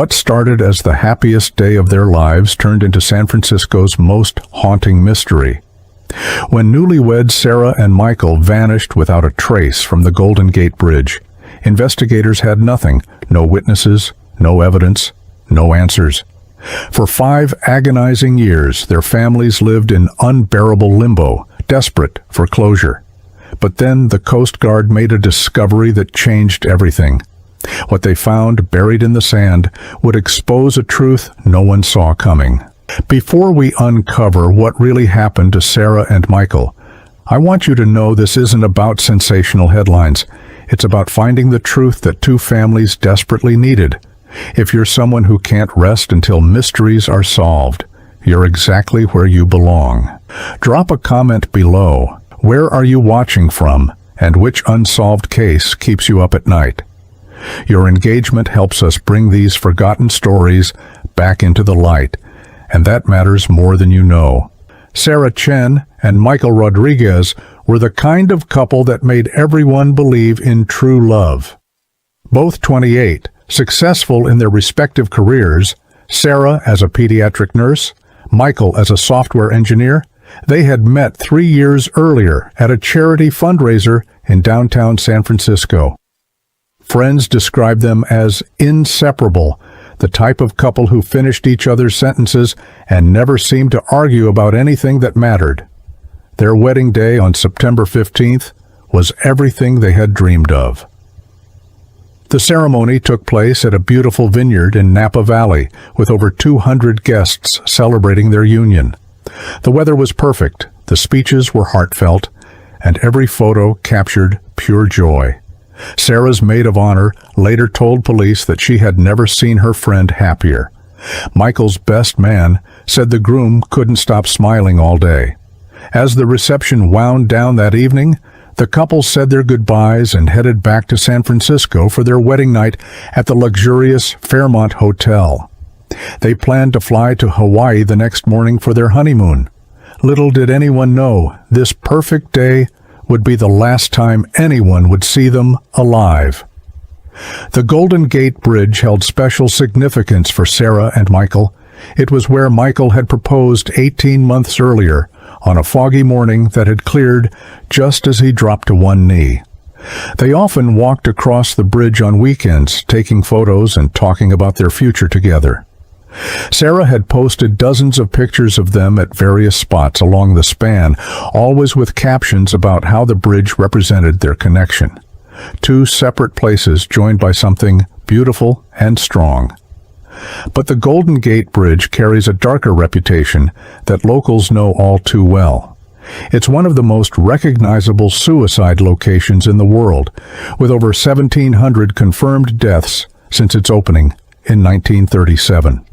What started as the happiest day of their lives turned into San Francisco's most haunting mystery. When newlyweds Sarah and Michael vanished without a trace from the Golden Gate Bridge, investigators had nothing, no witnesses, no evidence, no answers. For 5 agonizing years, their families lived in unbearable limbo, desperate for closure. But then the Coast Guard made a discovery that changed everything. What they found buried in the sand would expose a truth no one saw coming. Before we uncover what really happened to Sarah and Michael, I want you to know this isn't about sensational headlines. It's about finding the truth that 2 families desperately needed. If you're someone who can't rest until mysteries are solved, you're exactly where you belong. Drop a comment below. Where are you watching from, and which unsolved case keeps you up at night? Your engagement helps us bring these forgotten stories back into the light, and that matters more than you know. Sarah Chen and Michael Rodriguez were the kind of couple that made everyone believe in true love. Both 28, successful in their respective careers, Sarah as a pediatric nurse, Michael as a software engineer, they had met 3 years earlier at a charity fundraiser in downtown San Francisco. Friends described them as inseparable, the type of couple who finished each other's sentences and never seemed to argue about anything that mattered. Their wedding day on September 15th was everything they had dreamed of. The ceremony took place at a beautiful vineyard in Napa Valley, with over 200 guests celebrating their union. The weather was perfect, the speeches were heartfelt, and every photo captured pure joy. Sarah's maid of honor later told police that she had never seen her friend happier. Michael's best man said the groom couldn't stop smiling all day. As the reception wound down that evening, the couple said their goodbyes and headed back to San Francisco for their wedding night at the luxurious Fairmont Hotel. They planned to fly to Hawaii the next morning for their honeymoon. Little did anyone know this perfect day would be the last time anyone would see them alive. The Golden Gate Bridge held special significance for Sarah and Michael. It was where Michael had proposed 18 months earlier, on a foggy morning that had cleared just as he dropped to one knee. They often walked across the bridge on weekends, taking photos and talking about their future together. Sarah had posted dozens of pictures of them at various spots along the span, always with captions about how the bridge represented their connection. 2 separate places joined by something beautiful and strong. But the Golden Gate Bridge carries a darker reputation that locals know all too well. It's one of the most recognizable suicide locations in the world, with over 1,700 confirmed deaths since its opening in 1937.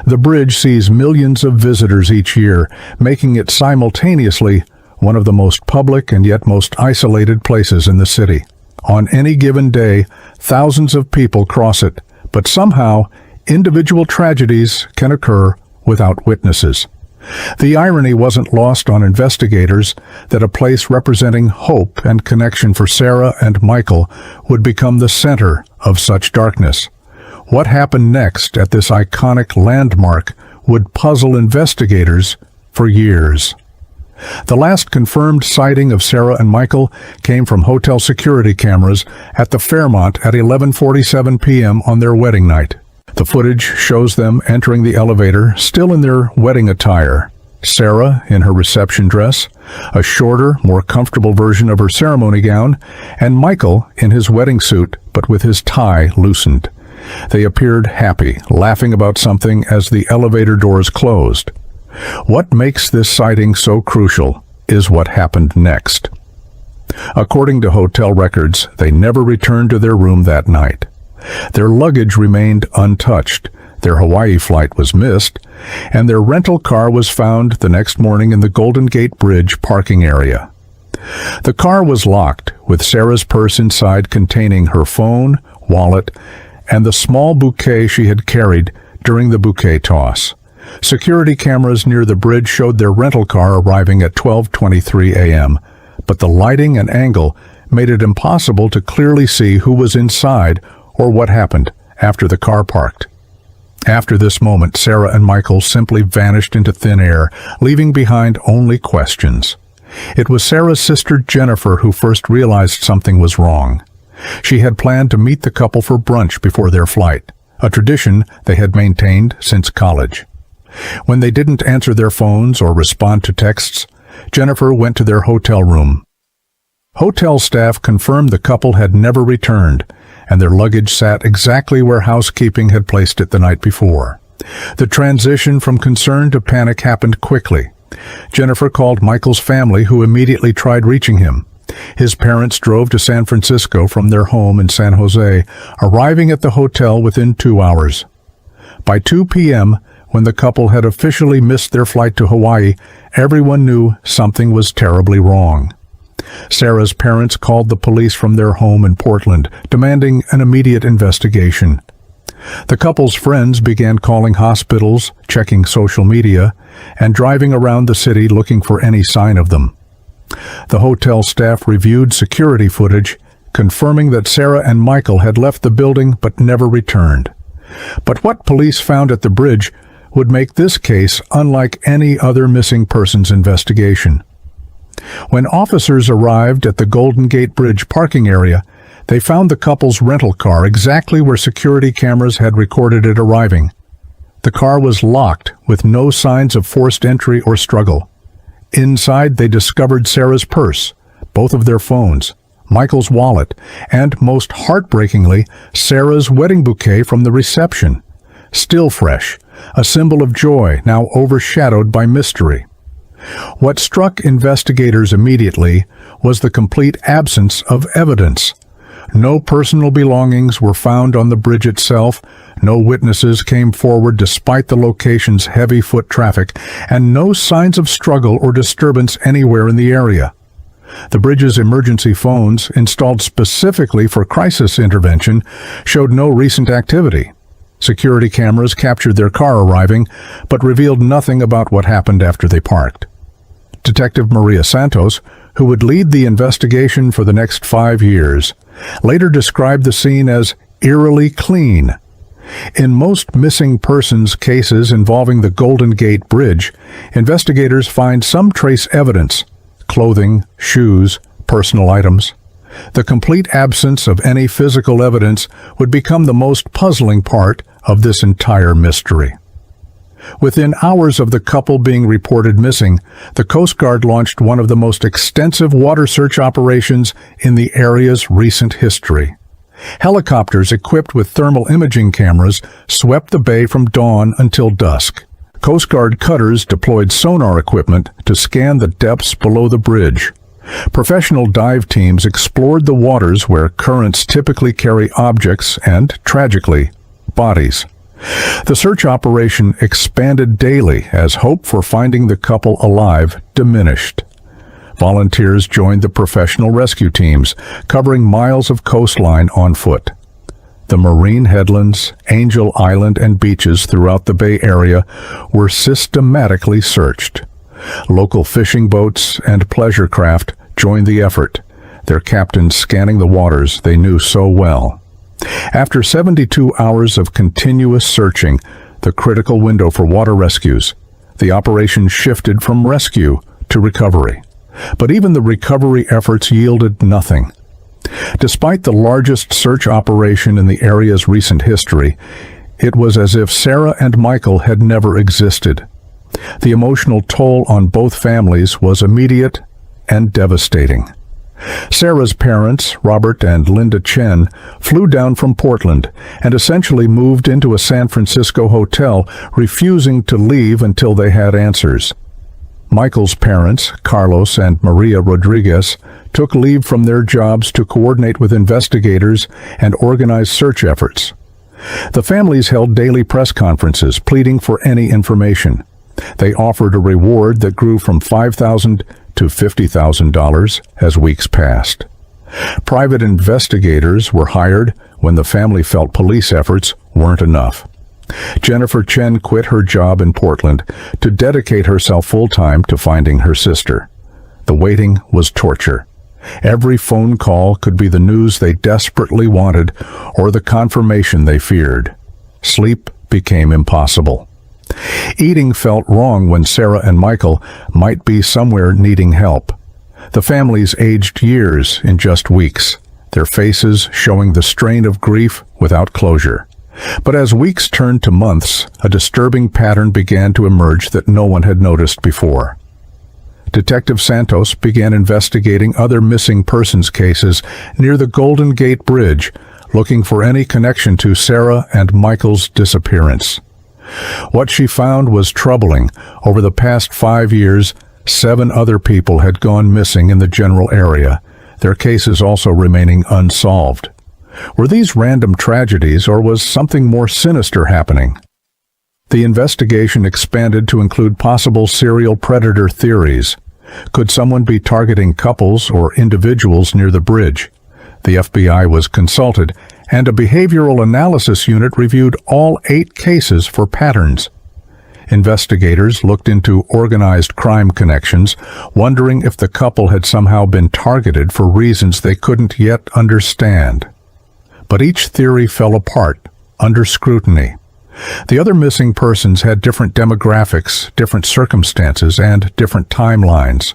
The bridge sees millions of visitors each year, making it simultaneously one of the most public and yet most isolated places in the city. On any given day, thousands of people cross it, but somehow individual tragedies can occur without witnesses. The irony wasn't lost on investigators that a place representing hope and connection for Sarah and Michael would become the center of such darkness. What happened next at this iconic landmark would puzzle investigators for years. The last confirmed sighting of Sarah and Michael came from hotel security cameras at the Fairmont at 11:47 p.m. on their wedding night. The footage shows them entering the elevator, still in their wedding attire. Sarah in her reception dress, a shorter, more comfortable version of her ceremony gown, and Michael in his wedding suit, but with his tie loosened. They appeared happy, laughing about something as the elevator doors closed. What makes this sighting so crucial is what happened next. According to hotel records, they never returned to their room that night. Their luggage remained untouched, their Hawaii flight was missed, and their rental car was found the next morning in the Golden Gate Bridge parking area. The car was locked, with Sarah's purse inside containing her phone, wallet, and the small bouquet she had carried during the bouquet toss. Security cameras near the bridge showed their rental car arriving at 12:23 a.m., but the lighting and angle made it impossible to clearly see who was inside or what happened after the car parked. After this moment, Sarah and Michael simply vanished into thin air, leaving behind only questions. It was Sarah's sister Jennifer who first realized something was wrong. She had planned to meet the couple for brunch before their flight, a tradition they had maintained since college. When they didn't answer their phones or respond to texts, Jennifer went to their hotel room. Hotel staff confirmed the couple had never returned, and their luggage sat exactly where housekeeping had placed it the night before. The transition from concern to panic happened quickly. Jennifer called Michael's family, who immediately tried reaching him. His parents drove to San Francisco from their home in San Jose, arriving at the hotel within 2 hours. By 2 p.m., when the couple had officially missed their flight to Hawaii, everyone knew something was terribly wrong. Sarah's parents called the police from their home in Portland, demanding an immediate investigation. The couple's friends began calling hospitals, checking social media, and driving around the city looking for any sign of them. The hotel staff reviewed security footage, confirming that Sarah and Michael had left the building but never returned. But what police found at the bridge would make this case unlike any other missing persons investigation. When officers arrived at the Golden Gate Bridge parking area, they found the couple's rental car exactly where security cameras had recorded it arriving. The car was locked, with no signs of forced entry or struggle. Inside, they discovered Sarah's purse, both of their phones, Michael's wallet, and, most heartbreakingly, Sarah's wedding bouquet from the reception. Still fresh, a symbol of joy now overshadowed by mystery. What struck investigators immediately was the complete absence of evidence. No personal belongings were found on the bridge itself, no witnesses came forward despite the location's heavy foot traffic, and no signs of struggle or disturbance anywhere in the area. The bridge's emergency phones, installed specifically for crisis intervention, showed no recent activity. Security cameras captured their car arriving, but revealed nothing about what happened after they parked. Detective Maria Santos, who would lead the investigation for the next 5 years, later described the scene as eerily clean. In most missing persons cases involving the Golden Gate Bridge, investigators find some trace evidence: clothing, shoes, personal items. The complete absence of any physical evidence would become the most puzzling part of this entire mystery. Within hours of the couple being reported missing, the Coast Guard launched one of the most extensive water search operations in the area's recent history. Helicopters equipped with thermal imaging cameras swept the bay from dawn until dusk. Coast Guard cutters deployed sonar equipment to scan the depths below the bridge. Professional dive teams explored the waters where currents typically carry objects and, tragically, bodies. The search operation expanded daily as hope for finding the couple alive diminished. Volunteers joined the professional rescue teams, covering miles of coastline on foot. The marine headlands, Angel Island, and beaches throughout the Bay Area were systematically searched. Local fishing boats and pleasure craft joined the effort, their captains scanning the waters they knew so well. After 72 hours of continuous searching, the critical window for water rescues, the operation shifted from rescue to recovery. But even the recovery efforts yielded nothing. Despite the largest search operation in the area's recent history, it was as if Sarah and Michael had never existed. The emotional toll on both families was immediate and devastating. Sarah's parents, Robert and Linda Chen, flew down from Portland and essentially moved into a San Francisco hotel, refusing to leave until they had answers. Michael's parents, Carlos and Maria Rodriguez, took leave from their jobs to coordinate with investigators and organize search efforts. The families held daily press conferences, pleading for any information. They offered a reward that grew from $5,000 to $50,000 as weeks passed. Private investigators were hired when the family felt police efforts weren't enough. Jennifer Chen quit her job in Portland to dedicate herself full-time to finding her sister. The waiting was torture. Every phone call could be the news they desperately wanted or the confirmation they feared. Sleep became impossible. Eating felt wrong when Sarah and Michael might be somewhere needing help. The families aged years in just weeks, their faces showing the strain of grief without closure. But as weeks turned to months, a disturbing pattern began to emerge that no one had noticed before. Detective Santos began investigating other missing persons cases near the Golden Gate Bridge, looking for any connection to Sarah and Michael's disappearance. What she found was troubling. Over the past 5 years, 7 other people had gone missing in the general area, their cases also remaining unsolved. Were these random tragedies, or was something more sinister happening? The investigation expanded to include possible serial predator theories. Could someone be targeting couples or individuals near the bridge? The FBI was consulted, and a behavioral analysis unit reviewed all 8 cases for patterns. Investigators looked into organized crime connections, wondering if the couple had somehow been targeted for reasons they couldn't yet understand. But each theory fell apart under scrutiny. The other missing persons had different demographics, different circumstances, and different timelines.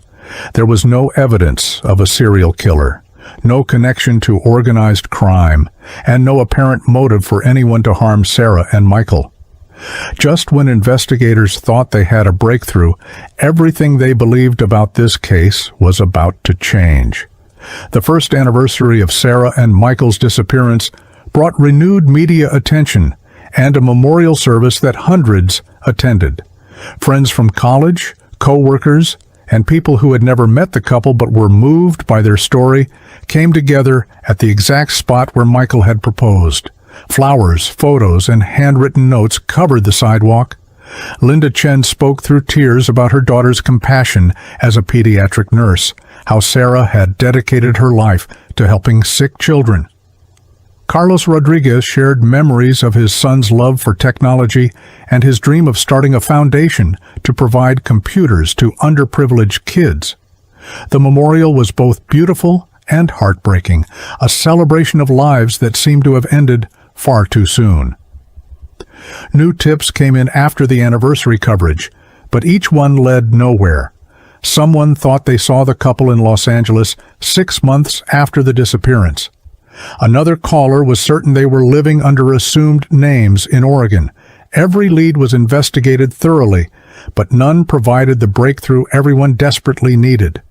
There was no evidence of a serial killer, no connection to organized crime, and no apparent motive for anyone to harm Sarah and Michael. Just when investigators thought they had a breakthrough, everything they believed about this case was about to change. The first anniversary of Sarah and Michael's disappearance brought renewed media attention and a memorial service that hundreds attended. Friends from college, co-workers, and people who had never met the couple but were moved by their story came together at the exact spot where Michael had proposed. Flowers, photos, and handwritten notes covered the sidewalk. Linda Chen spoke through tears about her daughter's compassion as a pediatric nurse, how Sarah had dedicated her life to helping sick children. Carlos Rodriguez shared memories of his son's love for technology and his dream of starting a foundation to provide computers to underprivileged kids. The memorial was both beautiful and heartbreaking, a celebration of lives that seemed to have ended far too soon. New tips came in after the anniversary coverage, but each one led nowhere. Someone thought they saw the couple in Los Angeles 6 months after the disappearance. Another caller was certain they were living under assumed names in Oregon. Every lead was investigated thoroughly, but none provided the breakthrough everyone desperately needed.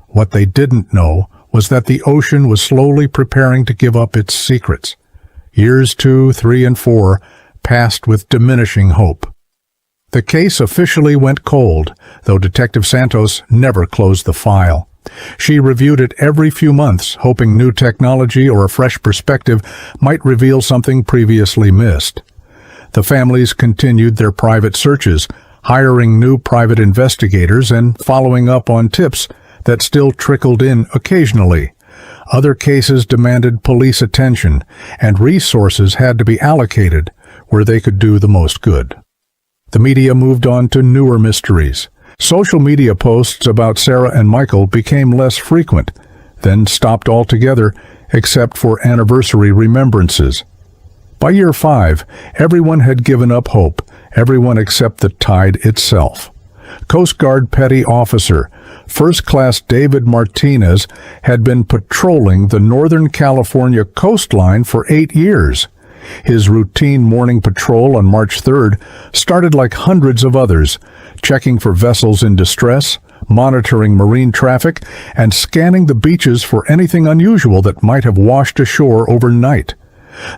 What they didn't know was that the ocean was slowly preparing to give up its secrets. Years 2, 3, and 4 passed with diminishing hope. The case officially went cold, though Detective Santos never closed the file. She reviewed it every few months, hoping new technology or a fresh perspective might reveal something previously missed. The families continued their private searches, hiring new private investigators and following up on tips that still trickled in occasionally. Other cases demanded police attention, and resources had to be allocated where they could do the most good. The media moved on to newer mysteries. Social media posts about Sarah and Michael became less frequent, then stopped altogether except for anniversary remembrances. By year 5, everyone had given up hope, everyone except the tide itself. Coast Guard Petty Officer First Class David Martinez had been patrolling the Northern California coastline for 8 years. His routine morning patrol on March 3rd started like hundreds of others, checking for vessels in distress, monitoring marine traffic, and scanning the beaches for anything unusual that might have washed ashore overnight.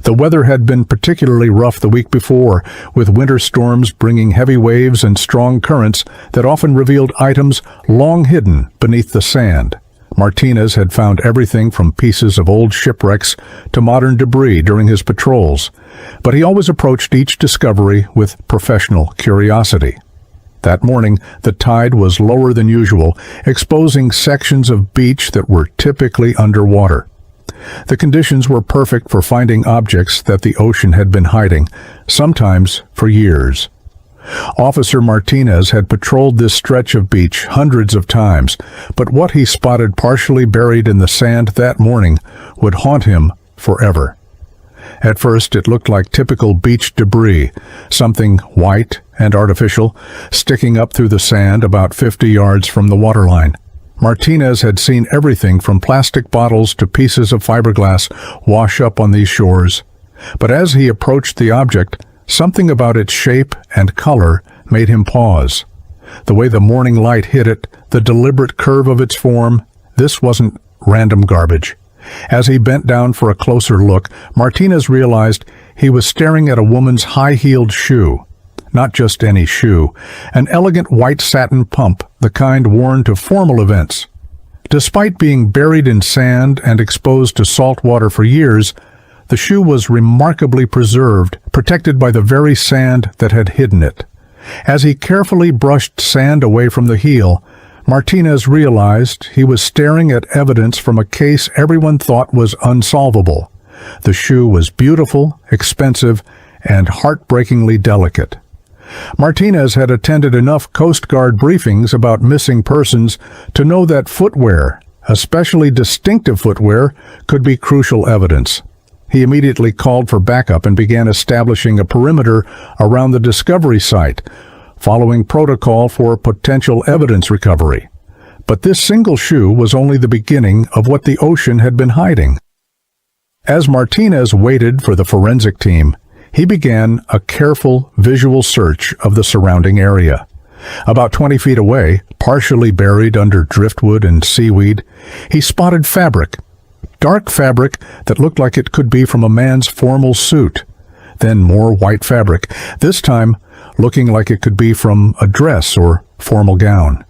The weather had been particularly rough the week before, with winter storms bringing heavy waves and strong currents that often revealed items long hidden beneath the sand. Martinez had found everything from pieces of old shipwrecks to modern debris during his patrols, but he always approached each discovery with professional curiosity. That morning, the tide was lower than usual, exposing sections of beach that were typically underwater. The conditions were perfect for finding objects that the ocean had been hiding, sometimes for years. Officer Martinez had patrolled this stretch of beach hundreds of times, but what he spotted partially buried in the sand that morning would haunt him forever. At first, it looked like typical beach debris, something white and artificial, sticking up through the sand about 50 yards from the waterline. Martinez had seen everything from plastic bottles to pieces of fiberglass wash up on these shores. But as he approached the object, something about its shape and color made him pause. The way the morning light hit it, the deliberate curve of its form, this wasn't random garbage. As he bent down for a closer look, Martinez realized he was staring at a woman's high-heeled shoe. Not just any shoe, an elegant white satin pump, the kind worn to formal events. Despite being buried in sand and exposed to salt water for years, the shoe was remarkably preserved, protected by the very sand that had hidden it. As he carefully brushed sand away from the heel, Martinez realized he was staring at evidence from a case everyone thought was unsolvable. The shoe was beautiful, expensive, and heartbreakingly delicate. Martinez had attended enough Coast Guard briefings about missing persons to know that footwear, especially distinctive footwear, could be crucial evidence. He immediately called for backup and began establishing a perimeter around the discovery site, following protocol for potential evidence recovery. But this single shoe was only the beginning of what the ocean had been hiding. As Martinez waited for the forensic team, he began a careful visual search of the surrounding area. About 20 feet away, partially buried under driftwood and seaweed, he spotted fabric. Dark fabric that looked like it could be from a man's formal suit. Then more white fabric, this time looking like it could be from a dress or formal gown.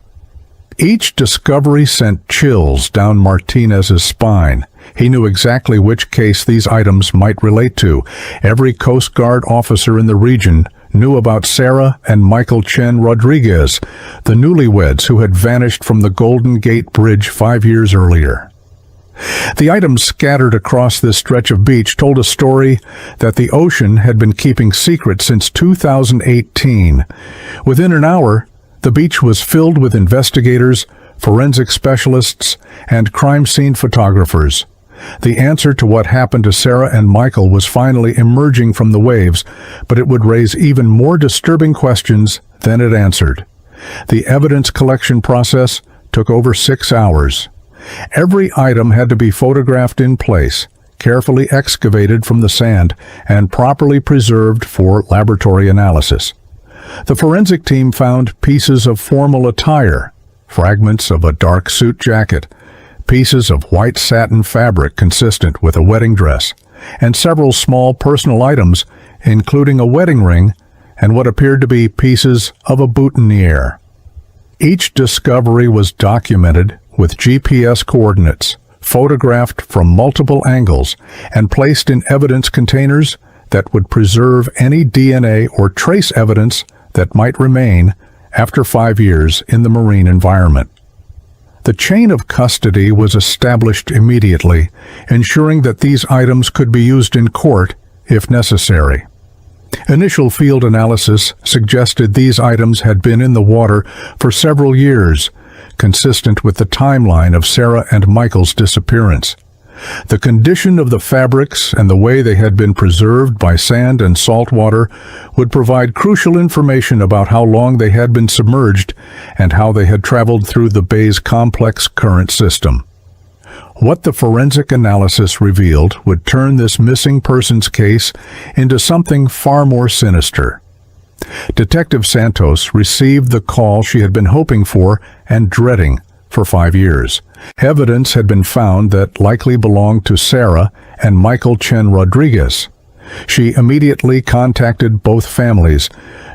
Each discovery sent chills down Martinez's spine. He knew exactly which case these items might relate to. Every Coast Guard officer in the region knew about Sarah and Michael Chen Rodriguez, the newlyweds who had vanished from the Golden Gate Bridge 5 years earlier. The items scattered across this stretch of beach told a story that the ocean had been keeping secret since 2018. Within an hour, the beach was filled with investigators, forensic specialists, and crime scene photographers. The answer to what happened to Sarah and Michael was finally emerging from the waves, but it would raise even more disturbing questions than it answered. The evidence collection process took over 6 hours. Every item had to be photographed in place, carefully excavated from the sand, and properly preserved for laboratory analysis. The forensic team found pieces of formal attire, fragments of a dark suit jacket, pieces of white satin fabric consistent with a wedding dress, and several small personal items, including a wedding ring and what appeared to be pieces of a boutonniere. Each discovery was documented with GPS coordinates, photographed from multiple angles, and placed in evidence containers that would preserve any DNA or trace evidence that might remain after 5 years in the marine environment. The chain of custody was established immediately, ensuring that these items could be used in court if necessary. Initial field analysis suggested these items had been in the water for several years, consistent with the timeline of Sarah and Michael's disappearance. The condition of the fabrics and the way they had been preserved by sand and salt water would provide crucial information about how long they had been submerged and how they had traveled through the bay's complex current system. What the forensic analysis revealed would turn this missing persons case into something far more sinister. Detective Santos received the call she had been hoping for and dreading for 5 years. Evidence had been found that likely belonged to Sarah and Michael Chen Rodriguez. She immediately contacted both families,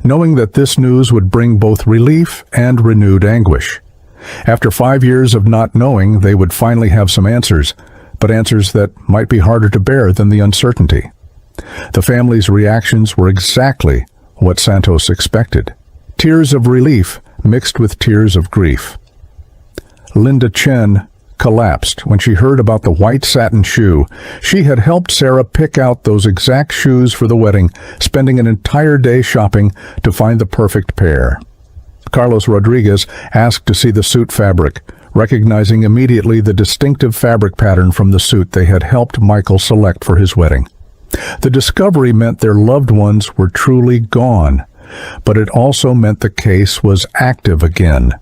knowing that this news would bring both relief and renewed anguish. After 5 years of not knowing, they would finally have some answers, but answers that might be harder to bear than the uncertainty. The family's reactions were exactly what Santos expected. Tears of relief mixed with tears of grief. Linda Chen collapsed when she heard about the white satin shoe. She had helped Sarah pick out those exact shoes for the wedding, spending an entire day shopping to find the perfect pair. Carlos Rodriguez asked to see the suit fabric, recognizing immediately the distinctive fabric pattern from the suit they had helped Michael select for his wedding. The discovery meant their loved ones were truly gone, but it also meant the case was active again.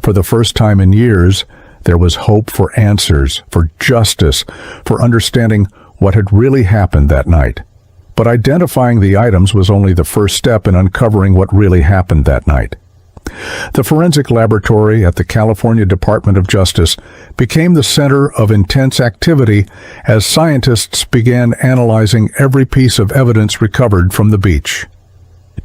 For the first time in years, there was hope for answers, for justice, for understanding what had really happened that night. But identifying the items was only the first step in uncovering what really happened that night. The forensic laboratory at the California Department of Justice became the center of intense activity as scientists began analyzing every piece of evidence recovered from the beach.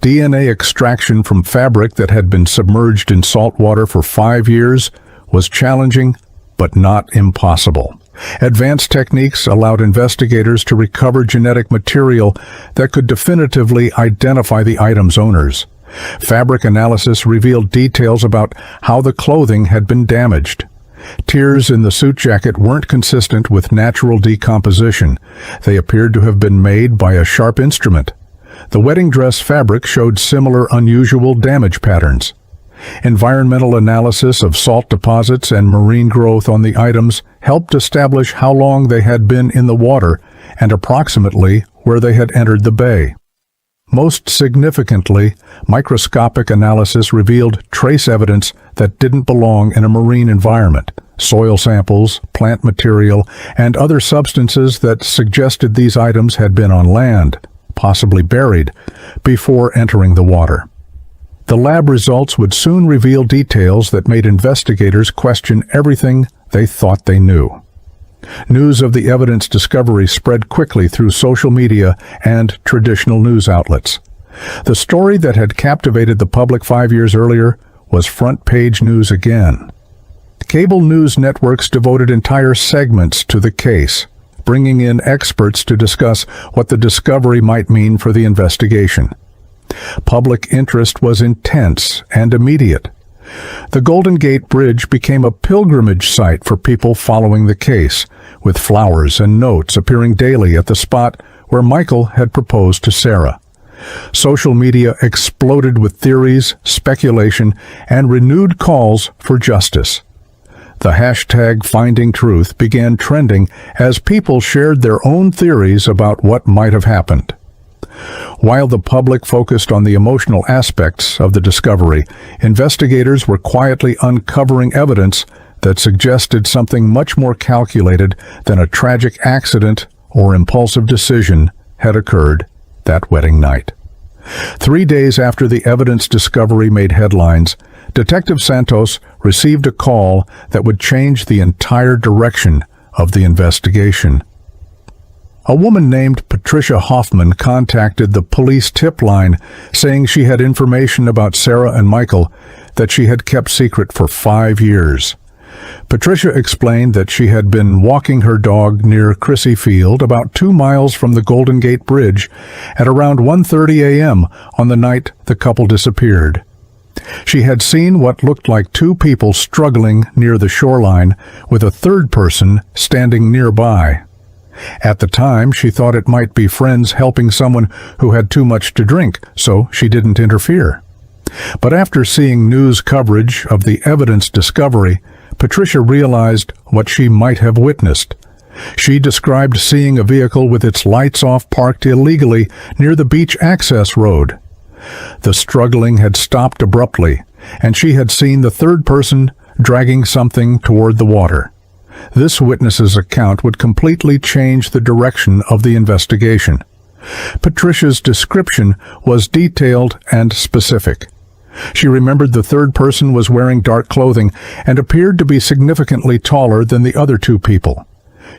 DNA extraction from fabric that had been submerged in salt water for 5 years was challenging, but not impossible. Advanced techniques allowed investigators to recover genetic material that could definitively identify the item's owners. Fabric analysis revealed details about how the clothing had been damaged. Tears in the suit jacket weren't consistent with natural decomposition. They appeared to have been made by a sharp instrument. The wedding dress fabric showed similar unusual damage patterns. Environmental analysis of salt deposits and marine growth on the items helped establish how long they had been in the water and approximately where they had entered the bay. Most significantly, microscopic analysis revealed trace evidence that didn't belong in a marine environment: soil samples, plant material, and other substances that suggested these items had been on land, possibly buried, before entering the water. The lab results would soon reveal details that made investigators question everything they thought they knew. News of the evidence discovery spread quickly through social media and traditional news outlets. The story that had captivated the public 5 years earlier was front-page news again. Cable news networks devoted entire segments to the case, bringing in experts to discuss what the discovery might mean for the investigation. Public interest was intense and immediate. The Golden Gate Bridge became a pilgrimage site for people following the case, with flowers and notes appearing daily at the spot where Michael had proposed to Sarah. Social media exploded with theories, speculation, and renewed calls for justice. The hashtag Finding Truth began trending as people shared their own theories about what might have happened. While the public focused on the emotional aspects of the discovery, investigators were quietly uncovering evidence that suggested something much more calculated than a tragic accident or impulsive decision had occurred that wedding night. 3 days after the evidence discovery made headlines, Detective Santos received a call that would change the entire direction of the investigation. A woman named Patricia Hoffman contacted the police tip line, saying she had information about Sarah and Michael that she had kept secret for 5 years. Patricia explained that she had been walking her dog near Crissy Field, about 2 miles from the Golden Gate Bridge, at around 1:30 a.m. on the night the couple disappeared. She had seen what looked like 2 people struggling near the shoreline, with a third person standing nearby. At the time, she thought it might be friends helping someone who had too much to drink, so she didn't interfere. But after seeing news coverage of the evidence discovery, Patricia realized what she might have witnessed. She described seeing a vehicle with its lights off parked illegally near the beach access road. The struggling had stopped abruptly, and she had seen the third person dragging something toward the water. This witness's account would completely change the direction of the investigation. Patricia's description was detailed and specific. She remembered the third person was wearing dark clothing and appeared to be significantly taller than the other 2 people.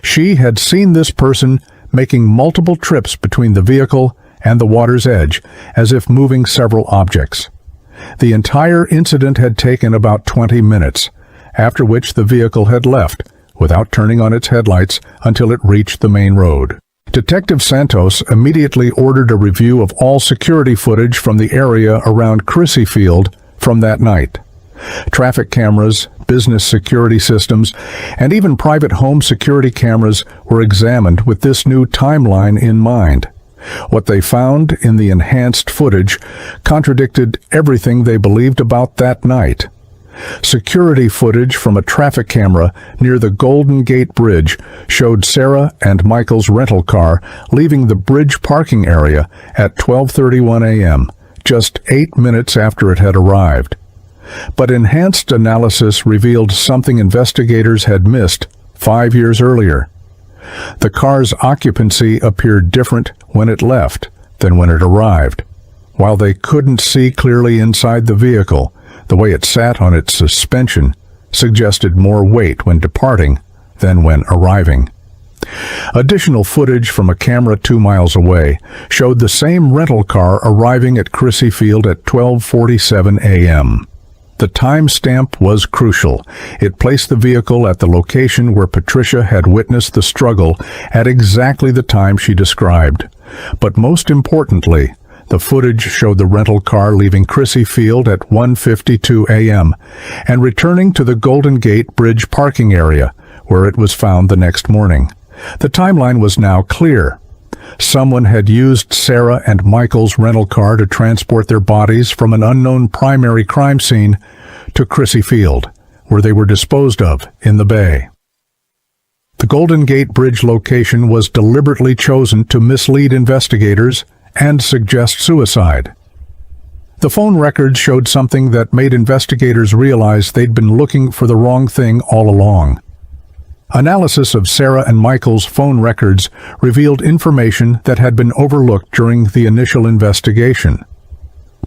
She had seen this person making multiple trips between the vehicle and the water's edge, as if moving several objects. The entire incident had taken about 20 minutes, after which the vehicle had left, without turning on its headlights until it reached the main road. Detective Santos immediately ordered a review of all security footage from the area around Crissy Field from that night. Traffic cameras, business security systems, and even private home security cameras were examined with this new timeline in mind. What they found in the enhanced footage contradicted everything they believed about that night. Security footage from a traffic camera near the Golden Gate Bridge showed Sarah and Michael's rental car leaving the bridge parking area at 12:31 a.m., just 8 minutes after it had arrived. But enhanced analysis revealed something investigators had missed 5 years earlier. The car's occupancy appeared different when it left than when it arrived. While they couldn't see clearly inside the vehicle, the way it sat on its suspension suggested more weight when departing than when arriving. Additional footage from a camera 2 miles away showed the same rental car arriving at Crissy Field at 12:47 a.m. The timestamp was crucial. It placed the vehicle at the location where Patricia had witnessed the struggle at exactly the time she described. But most importantly, the footage showed the rental car leaving Crissy Field at 1:52 a.m. and returning to the Golden Gate Bridge parking area, where it was found the next morning. The timeline was now clear. Someone had used Sarah and Michael's rental car to transport their bodies from an unknown primary crime scene to Crissy Field, where they were disposed of in the bay. The Golden Gate Bridge location was deliberately chosen to mislead investigators and suggest suicide. The phone records showed something that made investigators realize they'd been looking for the wrong thing all along. Analysis of Sarah and Michael's phone records revealed information that had been overlooked during the initial investigation.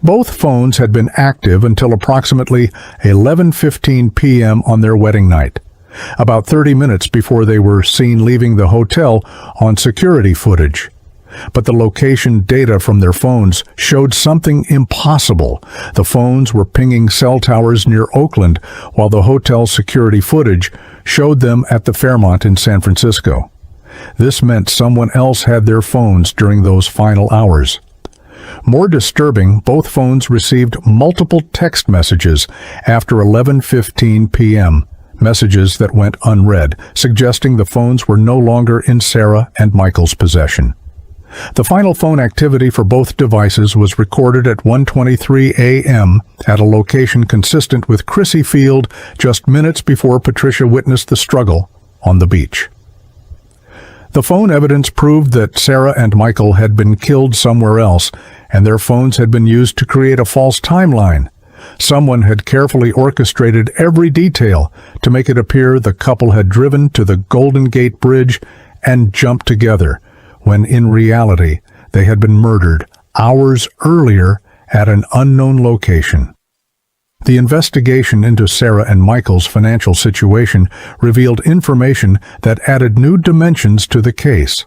Both phones had been active until approximately 11:15 p.m. on their wedding night, about 30 minutes before they were seen leaving the hotel on security footage. But the location data from their phones showed something impossible. The phones were pinging cell towers near Oakland, while the hotel security footage showed them at the Fairmont in San Francisco. This meant someone else had their phones during those final hours. More disturbing, both phones received multiple text messages after 11:15 p.m., messages that went unread, suggesting the phones were no longer in Sarah and Michael's possession. The final phone activity for both devices was recorded at 1:23 a.m. at a location consistent with Crissy Field just minutes before Patricia witnessed the struggle on the beach. The phone evidence proved that Sarah and Michael had been killed somewhere else, and their phones had been used to create a false timeline. Someone had carefully orchestrated every detail to make it appear the couple had driven to the Golden Gate Bridge and jumped together, when in reality they had been murdered hours earlier at an unknown location. The investigation into Sarah and Michael's financial situation revealed information that added new dimensions to the case.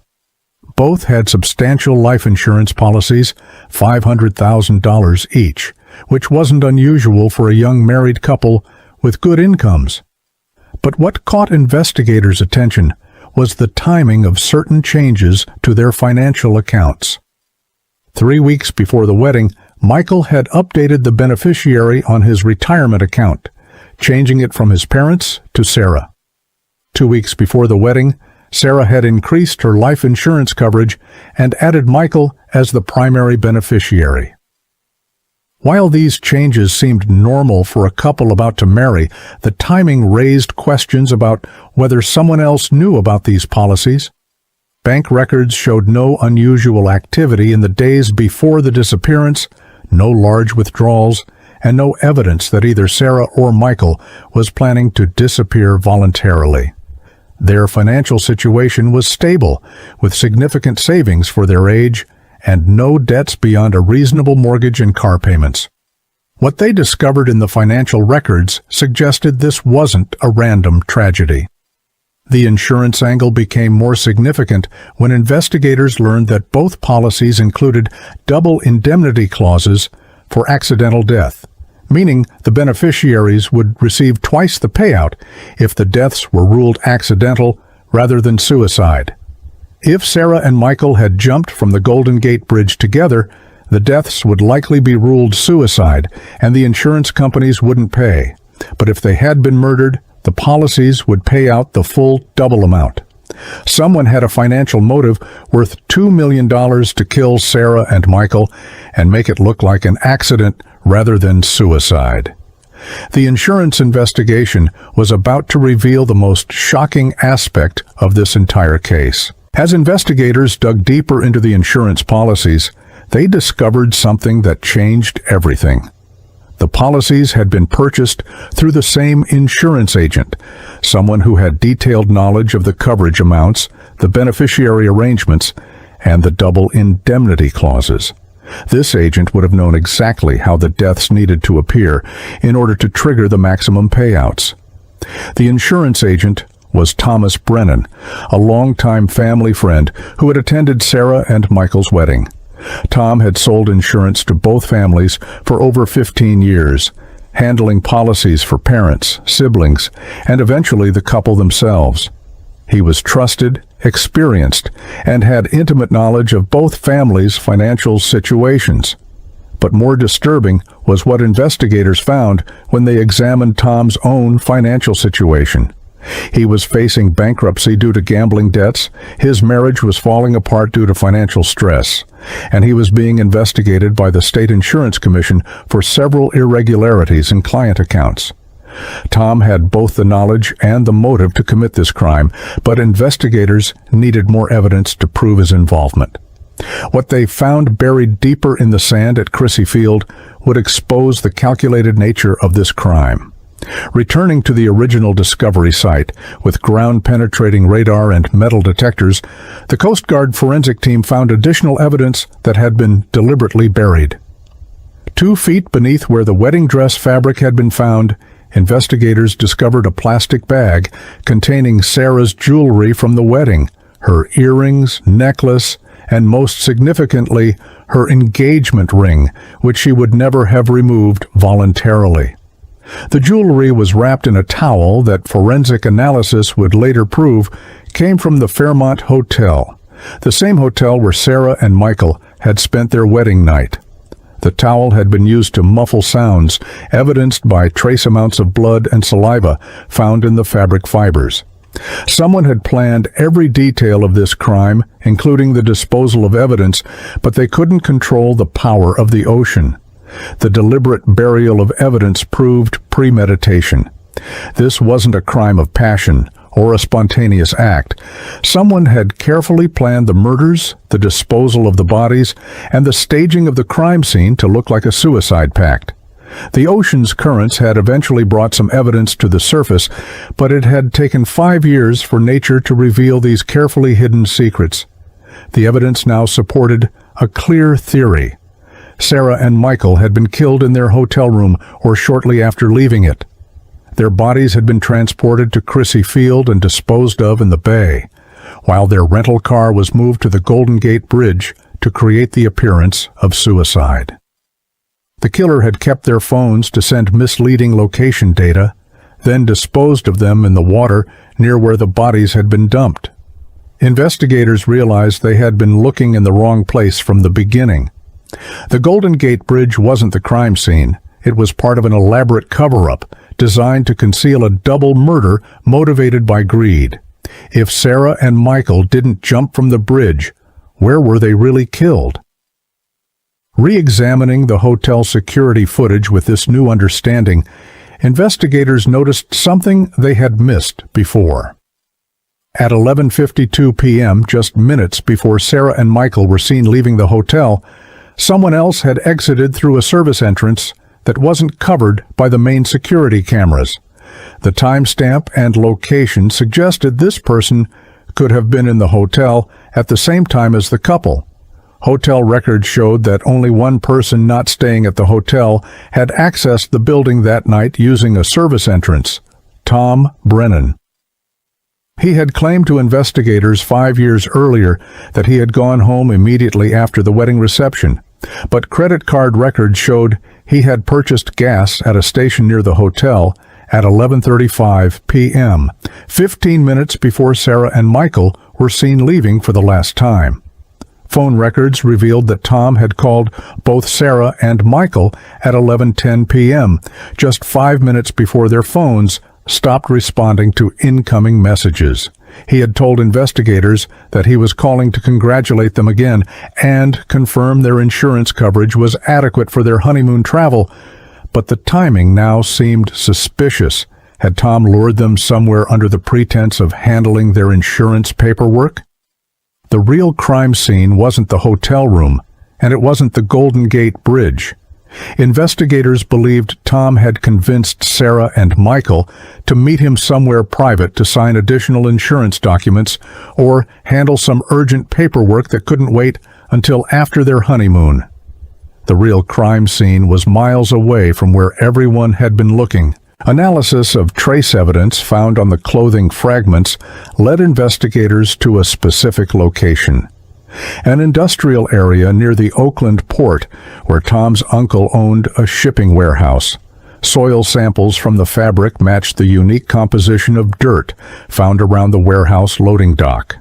Both had substantial life insurance policies, $500,000 each, which wasn't unusual for a young married couple with good incomes. But what caught investigators' attention was the timing of certain changes to their financial accounts. 3 weeks before the wedding, Michael had updated the beneficiary on his retirement account, changing it from his parents to Sarah. 2 weeks before the wedding, Sarah had increased her life insurance coverage and added Michael as the primary beneficiary. While these changes seemed normal for a couple about to marry, the timing raised questions about whether someone else knew about these policies. Bank records showed no unusual activity in the days before the disappearance, no large withdrawals, and no evidence that either Sarah or Michael was planning to disappear voluntarily. Their financial situation was stable, with significant savings for their age and no debts beyond a reasonable mortgage and car payments. What they discovered in the financial records suggested this wasn't a random tragedy. The insurance angle became more significant when investigators learned that both policies included double indemnity clauses for accidental death, meaning the beneficiaries would receive twice the payout if the deaths were ruled accidental rather than suicide. If Sarah and Michael had jumped from the Golden Gate Bridge together, the deaths would likely be ruled suicide, and the insurance companies wouldn't pay. but if they had been murdered, the policies would pay out the full double amount. Someone had a financial motive worth $2 million to kill Sarah and Michael and make it look like an accident rather than suicide. The insurance investigation was about to reveal the most shocking aspect of this entire case. As investigators dug deeper into the insurance policies, they discovered something that changed everything. The policies had been purchased through the same insurance agent, someone who had detailed knowledge of the coverage amounts, the beneficiary arrangements, and the double indemnity clauses. This agent would have known exactly how the deaths needed to appear in order to trigger the maximum payouts. The insurance agent was Thomas Brennan, a longtime family friend who had attended Sarah and Michael's wedding. Tom had sold insurance to both families for over 15 years, handling policies for parents, siblings, and eventually the couple themselves. He was trusted, experienced, and had intimate knowledge of both families' financial situations. But more disturbing was what investigators found when they examined Tom's own financial situation. He was facing bankruptcy due to gambling debts, his marriage was falling apart due to financial stress, and he was being investigated by the State Insurance Commission for several irregularities in client accounts. Tom had both the knowledge and the motive to commit this crime, but investigators needed more evidence to prove his involvement. What they found buried deeper in the sand at Crissy Field would expose the calculated nature of this crime. Returning to the original discovery site, with ground-penetrating radar and metal detectors, the Coast Guard forensic team found additional evidence that had been deliberately buried. 2 feet beneath where the wedding dress fabric had been found, investigators discovered a plastic bag containing Sarah's jewelry from the wedding, her earrings, necklace, and most significantly, her engagement ring, which she would never have removed voluntarily. The jewelry was wrapped in a towel that forensic analysis would later prove came from the Fairmont Hotel, the same hotel where Sarah and Michael had spent their wedding night. The towel had been used to muffle sounds, evidenced by trace amounts of blood and saliva found in the fabric fibers. Someone had planned every detail of this crime, including the disposal of evidence, but they couldn't control the power of the ocean. The deliberate burial of evidence proved premeditation. This wasn't a crime of passion or a spontaneous act. Someone had carefully planned the murders, the disposal of the bodies, and the staging of the crime scene to look like a suicide pact. The ocean's currents had eventually brought some evidence to the surface, but it had taken 5 years for nature to reveal these carefully hidden secrets. The evidence now supported a clear theory. Sarah and Michael had been killed in their hotel room or shortly after leaving it. Their bodies had been transported to Crissy Field and disposed of in the bay, while their rental car was moved to the Golden Gate Bridge to create the appearance of suicide. The killer had kept their phones to send misleading location data, then disposed of them in the water near where the bodies had been dumped. Investigators realized they had been looking in the wrong place from the beginning. The Golden Gate Bridge wasn't the crime scene. It was part of an elaborate cover-up designed to conceal a double murder motivated by greed. If Sarah and Michael didn't jump from the bridge, where were they really killed? Re-examining the hotel security footage with this new understanding, investigators noticed something they had missed before. At 11:52 p.m., just minutes before Sarah and Michael were seen leaving the hotel, someone else had exited through a service entrance that wasn't covered by the main security cameras. The timestamp and location suggested this person could have been in the hotel at the same time as the couple. Hotel records showed that only one person not staying at the hotel had accessed the building that night using a service entrance, Tom Brennan. He had claimed to investigators 5 years earlier that he had gone home immediately after the wedding reception, but credit card records showed he had purchased gas at a station near the hotel at 11:35 p.m., 15 minutes before Sarah and Michael were seen leaving for the last time. Phone records revealed that Tom had called both Sarah and Michael at 11:10 p.m., just 5 minutes before their phones stopped responding to incoming messages. He had told investigators that he was calling to congratulate them again and confirm their insurance coverage was adequate for their honeymoon travel, but the timing now seemed suspicious. Had Tom lured them somewhere under the pretense of handling their insurance paperwork? The real crime scene wasn't the hotel room, and it wasn't the Golden Gate Bridge. Investigators believed Tom had convinced Sarah and Michael to meet him somewhere private to sign additional insurance documents or handle some urgent paperwork that couldn't wait until after their honeymoon. The real crime scene was miles away from where everyone had been looking. Analysis of trace evidence found on the clothing fragments led investigators to a specific location. An industrial area near the Oakland port where Tom's uncle owned a shipping warehouse. Soil samples from the fabric matched the unique composition of dirt found around the warehouse loading dock.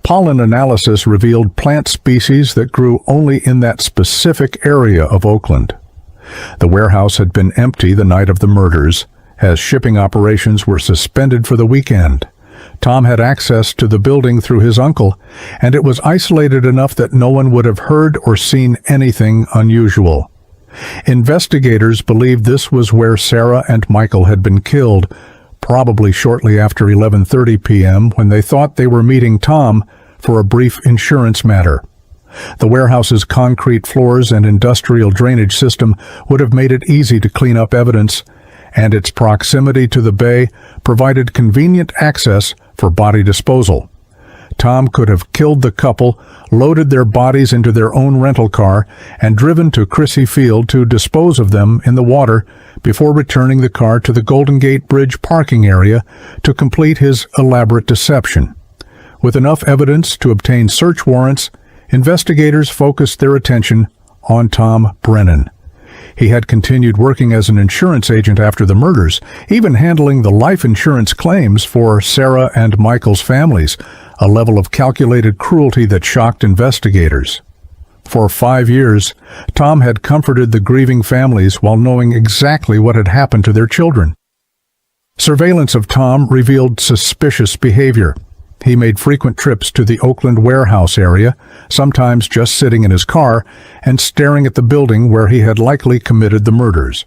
Pollen analysis revealed plant species that grew only in that specific area of Oakland. The warehouse had been empty the night of the murders, as shipping operations were suspended for the weekend. Tom had access to the building through his uncle, and it was isolated enough that no one would have heard or seen anything unusual. Investigators believed this was where Sarah and Michael had been killed, probably shortly after 11:30 p.m. when they thought they were meeting Tom for a brief insurance matter. The warehouse's concrete floors and industrial drainage system would have made it easy to clean up evidence, and its proximity to the bay provided convenient access for body disposal. Tom could have killed the couple, loaded their bodies into their own rental car, and driven to Crissy Field to dispose of them in the water before returning the car to the Golden Gate Bridge parking area to complete his elaborate deception. With enough evidence to obtain search warrants, investigators focused their attention on Tom Brennan. He had continued working as an insurance agent after the murders, even handling the life insurance claims for Sarah and Michael's families, a level of calculated cruelty that shocked investigators. For 5 years, Tom had comforted the grieving families while knowing exactly what had happened to their children. Surveillance of Tom revealed suspicious behavior. He made frequent trips to the Oakland warehouse area, sometimes just sitting in his car and staring at the building where he had likely committed the murders.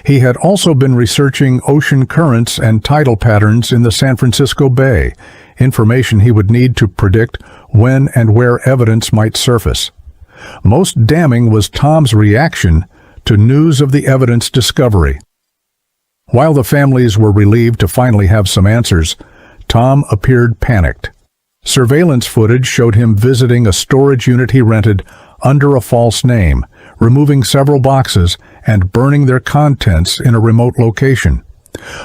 He had also been researching ocean currents and tidal patterns in the San Francisco Bay, information he would need to predict when and where evidence might surface. Most damning was Tom's reaction to news of the evidence discovery. While the families were relieved to finally have some answers, Tom appeared panicked. Surveillance footage showed him visiting a storage unit he rented under a false name, removing several boxes and burning their contents in a remote location.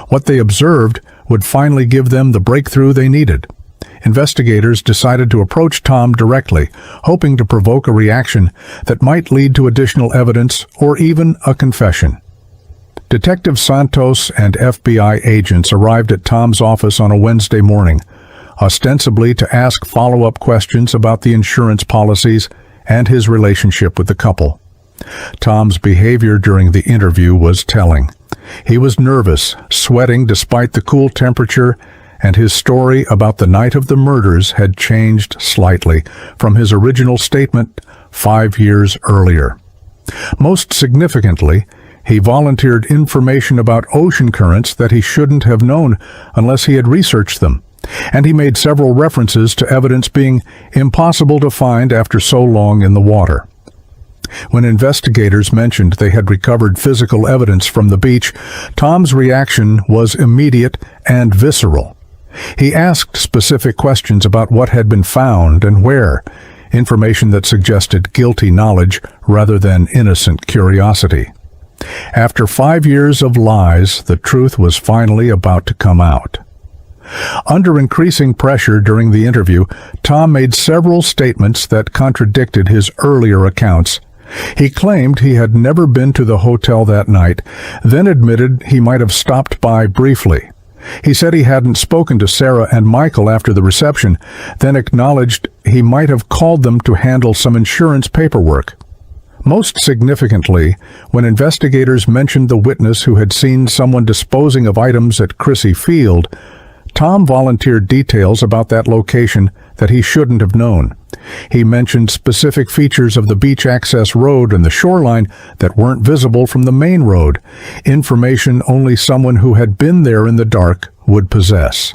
What they observed would finally give them the breakthrough they needed. Investigators decided to approach Tom directly, hoping to provoke a reaction that might lead to additional evidence or even a confession. Detective Santos and FBI agents arrived at Tom's office on a Wednesday morning, ostensibly to ask follow-up questions about the insurance policies and his relationship with the couple. Tom's behavior during the interview was telling. He was nervous, sweating despite the cool temperature, and his story about the night of the murders had changed slightly from his original statement 5 years earlier. Most significantly, he volunteered information about ocean currents that he shouldn't have known unless he had researched them, and he made several references to evidence being impossible to find after so long in the water. When investigators mentioned they had recovered physical evidence from the beach, Tom's reaction was immediate and visceral. He asked specific questions about what had been found and where, information that suggested guilty knowledge rather than innocent curiosity. After 5 years of lies, the truth was finally about to come out. Under increasing pressure during the interview, Tom made several statements that contradicted his earlier accounts. He claimed he had never been to the hotel that night, then admitted he might have stopped by briefly. He said he hadn't spoken to Sarah and Michael after the reception, then acknowledged he might have called them to handle some insurance paperwork. Most significantly, when investigators mentioned the witness who had seen someone disposing of items at Crissy Field, Tom volunteered details about that location that he shouldn't have known. He mentioned specific features of the beach access road and the shoreline that weren't visible from the main road, information only someone who had been there in the dark would possess.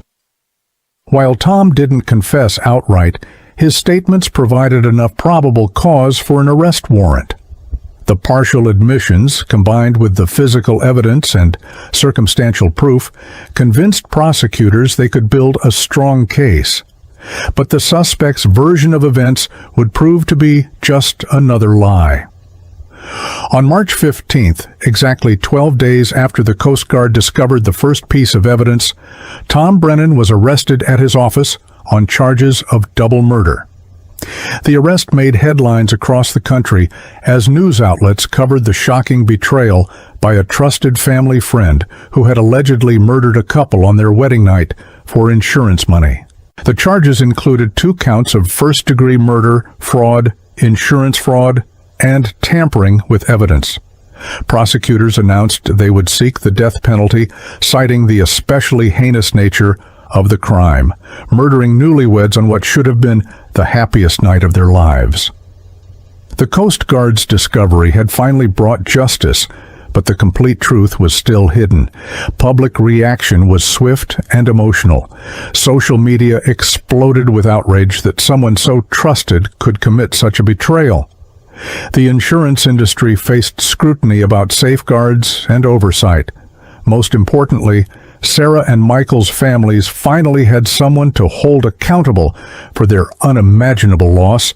While Tom didn't confess outright, his statements provided enough probable cause for an arrest warrant. The partial admissions, combined with the physical evidence and circumstantial proof, convinced prosecutors they could build a strong case. But the suspect's version of events would prove to be just another lie. On March 15th, exactly 12 days after the Coast Guard discovered the first piece of evidence, Tom Brennan was arrested at his office on charges of double murder. The arrest made headlines across the country as news outlets covered the shocking betrayal by a trusted family friend who had allegedly murdered a couple on their wedding night for insurance money. The charges included 2 counts of first-degree murder, fraud, insurance fraud, and tampering with evidence. Prosecutors announced they would seek the death penalty, citing the especially heinous nature of the crime, murdering newlyweds on what should have been the happiest night of their lives. The Coast Guard's discovery had finally brought justice, but the complete truth was still hidden. Public reaction was swift and emotional. Social media exploded with outrage that someone so trusted could commit such a betrayal. The insurance industry faced scrutiny about safeguards and oversight. Most importantly, Sarah and Michael's families finally had someone to hold accountable for their unimaginable loss,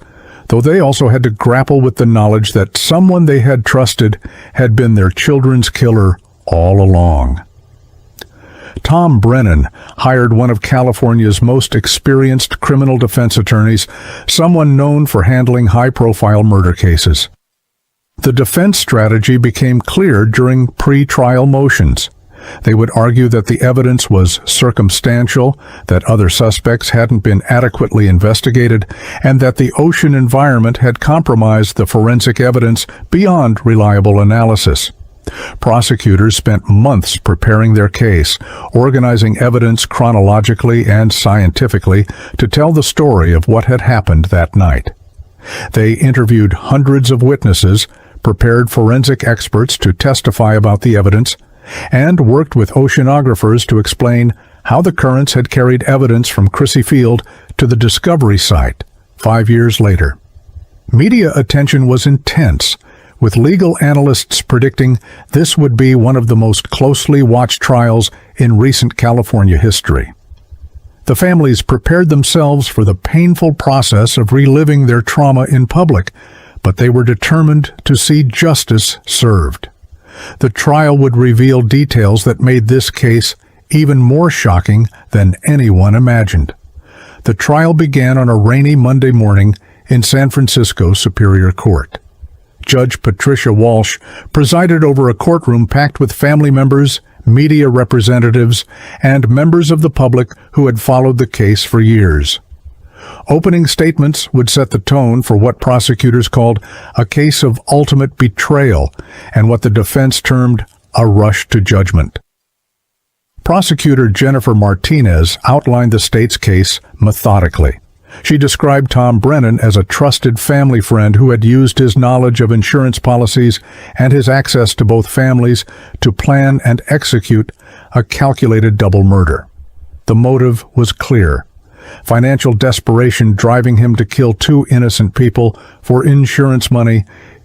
though they also had to grapple with the knowledge that someone they had trusted had been their children's killer all along. Tom Brennan hired one of California's most experienced criminal defense attorneys, someone known for handling high-profile murder cases. The defense strategy became clear during pre-trial motions. They would argue that the evidence was circumstantial, that other suspects hadn't been adequately investigated, and that the ocean environment had compromised the forensic evidence beyond reliable analysis. Prosecutors spent months preparing their case, organizing evidence chronologically and scientifically to tell the story of what had happened that night. They interviewed hundreds of witnesses, prepared forensic experts to testify about the evidence, and worked with oceanographers to explain how the currents had carried evidence from Crissy Field to the discovery site 5 years later. Media attention was intense, with legal analysts predicting this would be one of the most closely watched trials in recent California history. The families prepared themselves for the painful process of reliving their trauma in public, but they were determined to see justice served. The trial would reveal details that made this case even more shocking than anyone imagined. The trial began on a rainy Monday morning in San Francisco Superior Court. Judge Patricia Walsh presided over a courtroom packed with family members, media representatives, and members of the public who had followed the case for years. Opening statements would set the tone for what prosecutors called a case of ultimate betrayal and what the defense termed a rush to judgment. Prosecutor Jennifer Martinez outlined the state's case methodically. She described Tom Brennan as a trusted family friend who had used his knowledge of insurance policies and his access to both families to plan and execute a calculated double murder. The motive was clear. Financial desperation driving him to kill 2 innocent people for insurance money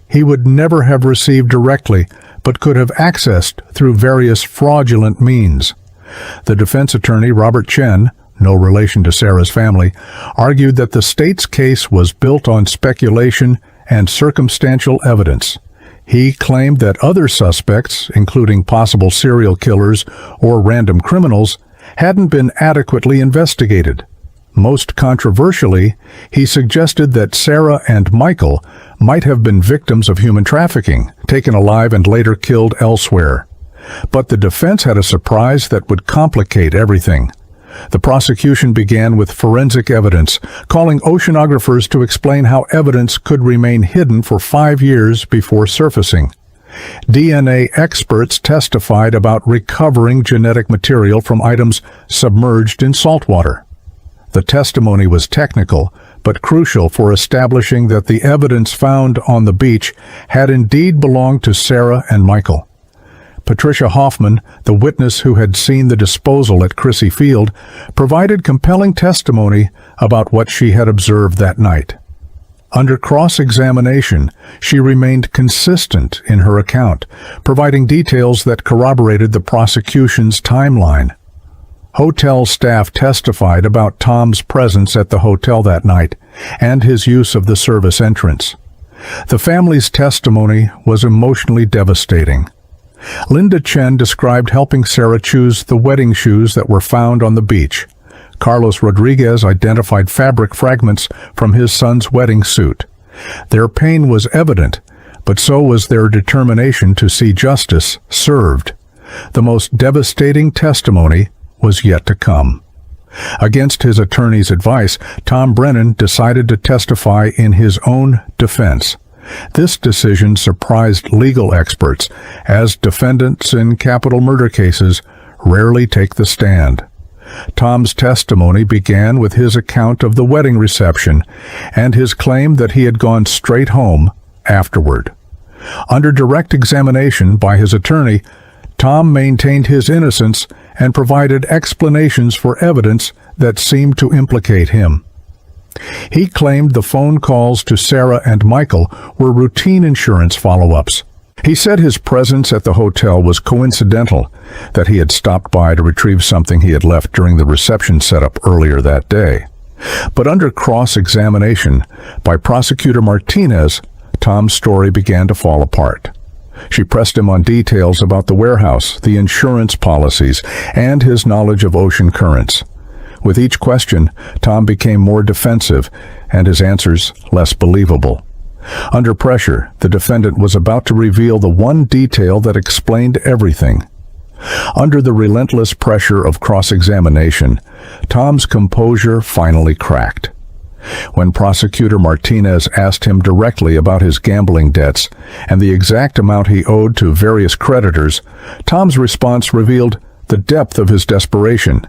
he would never have received directly, but could have accessed through various fraudulent means. The defense attorney, Robert Chen, no relation to Sarah's family, argued that the state's case was built on speculation and circumstantial evidence. He claimed that other suspects, including possible serial killers or random criminals, hadn't been adequately investigated. Most controversially, he suggested that Sarah and Michael might have been victims of human trafficking, taken alive and later killed elsewhere. But the defense had a surprise that would complicate everything. The prosecution began with forensic evidence, calling oceanographers to explain how evidence could remain hidden for 5 years before surfacing. DNA experts testified about recovering genetic material from items submerged in saltwater. The testimony was technical, but crucial for establishing that the evidence found on the beach had indeed belonged to Sarah and Michael. Patricia Hoffman, the witness who had seen the disposal at Crissy Field, provided compelling testimony about what she had observed that night. Under cross-examination, she remained consistent in her account, providing details that corroborated the prosecution's timeline. Hotel staff testified about Tom's presence at the hotel that night and his use of the service entrance. The family's testimony was emotionally devastating. Linda Chen described helping Sarah choose the wedding shoes that were found on the beach. Carlos Rodriguez identified fabric fragments from his son's wedding suit. Their pain was evident, but so was their determination to see justice served. The most devastating testimony was yet to come. Against his attorney's advice, Tom Brennan decided to testify in his own defense. This decision surprised legal experts, as defendants in capital murder cases rarely take the stand. Tom's testimony began with his account of the wedding reception and his claim that he had gone straight home afterward. Under direct examination by his attorney, Tom maintained his innocence and provided explanations for evidence that seemed to implicate him. He claimed the phone calls to Sarah and Michael were routine insurance follow-ups. He said his presence at the hotel was coincidental, that he had stopped by to retrieve something he had left during the reception setup earlier that day. But under cross-examination by Prosecutor Martinez, Tom's story began to fall apart. She pressed him on details about the warehouse, the insurance policies, and his knowledge of ocean currents. With each question, Tom became more defensive and his answers less believable. Under pressure, the defendant was about to reveal the one detail that explained everything. Under the relentless pressure of cross-examination, Tom's composure finally cracked. When Prosecutor Martinez asked him directly about his gambling debts and the exact amount he owed to various creditors, Tom's response revealed the depth of his desperation.